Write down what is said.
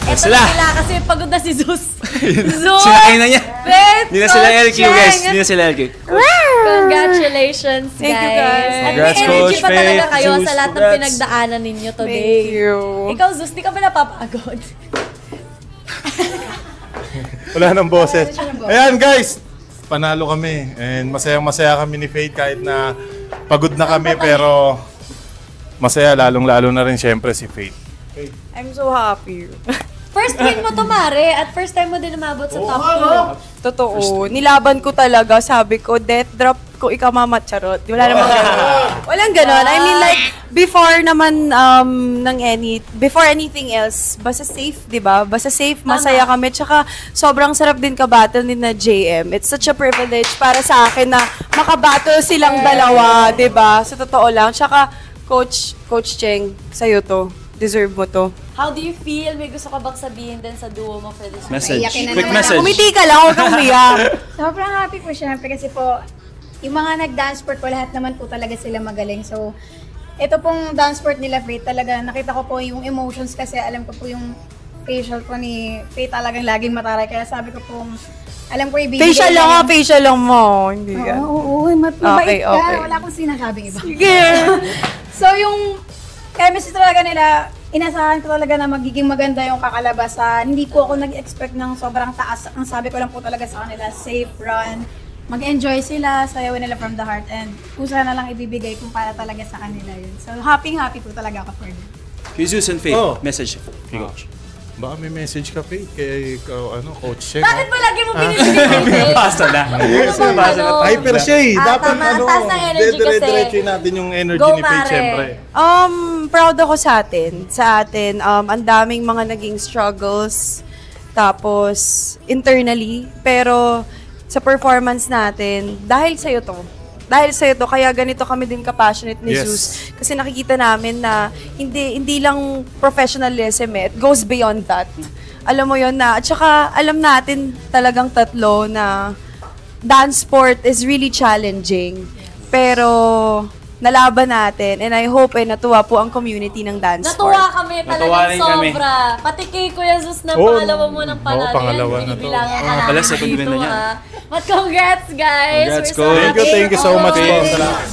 Eto na sila kasi pagod na si Zeus. Zeus! Sinakain na niya. Hindi na sila LQ, Cheng. guys. Hindi na sila LQ. Congratulations, guys. Thank you, guys. At Congrats, may energy Coach pa talaga Faith, kayo Zeus. sa lahat ng Congrats. pinagdaanan ninyo today. Thank you. Ikaw, Zeus, di ka ba napapagod? Wala nang boses. Ayan guys, panalo kami. And masayang-masaya kami ni Faith kahit na pagod na kami pero masaya lalong-lalo na rin syempre si Faith. I'm so happy. First win mo to, Mare, at first time mo din umabot sa top 2. Totoo. Nilaban ko talaga. Sabi ko, death drop ko ikaw mamatcharot. Wala namang ganon. Walang ganon. I mean like, before naman before anything else, basta safe, di ba? Basta safe, masaya kami. Tsaka sobrang sarap din kabattle ni na JM. It's such a privilege para sa akin na makabattle silang dalawa, di ba? Sa totoo lang. Tsaka, Coach Cheng, sa'yo to. Deserve mo to. How do you feel? May gusto ka bang sabihin din sa duo mo for this Message. Iyakin na Quick naman message. Umiti ka lang, huwag kang umiyak. Sobrang happy po syempre kasi po, yung mga nag-dance sport po, lahat naman po talaga sila magaling. So, ito pong dance sport nila, Faith, talaga nakita ko po yung emotions kasi alam ko po yung facial po ni Faith talagang laging mataray. Kaya sabi ko po, alam ko ibibigay. Facial lang ha, facial lang mo. Hindi yan. Oo, mabait ka. Okay. Wala akong sinasabing iba. Sige. So, yung chemistry talaga nila, inasahan ko talaga na magiging maganda yung kakalabasan. Hindi po ako nag-expect ng sobrang taas. Ang sabi ko lang po talaga sa kanila, safe run. Mag-enjoy sila, sayawin nila from the heart. And kusa na lang ibibigay kung para talaga sa kanila yun. So, happy po talaga ako for them. Kay Zeus and Faith, Oh. message kay Coach. Baka may message ka Faith kay Coach Cheng. Bakit ba lagi mo binibigay? Basta na. Hyper siya eh. Dapat tama. Ang taas ng energy kasi. Diretso natin yung energy Go, ni Faith Mare. syempre. Proud ako sa atin. Ang daming mga naging struggles. Tapos, internally. Pero, sa performance natin, dahil sa'yo to. Kaya ganito kami din ka-passionate ni Yes. Zeus. Kasi nakikita namin na hindi lang professionalism it goes beyond that. Alam mo yon na, at saka alam natin talagang tatlo na dance sport is really challenging. Pero, nalaban natin and I hope natuwa po ang community ng dance sport. Natuwa kami Natuwa talagang rin kami. sobra. Pati kay Kuya Zeus na Oo, pangalawa mo ng panalo. oo, pangalawa na to. Binibilangan ka Pala, namin second win dito, na niya. But congrats, guys. Congrats, We're so Coach. happy. Thank you so much po. Always. Salamat.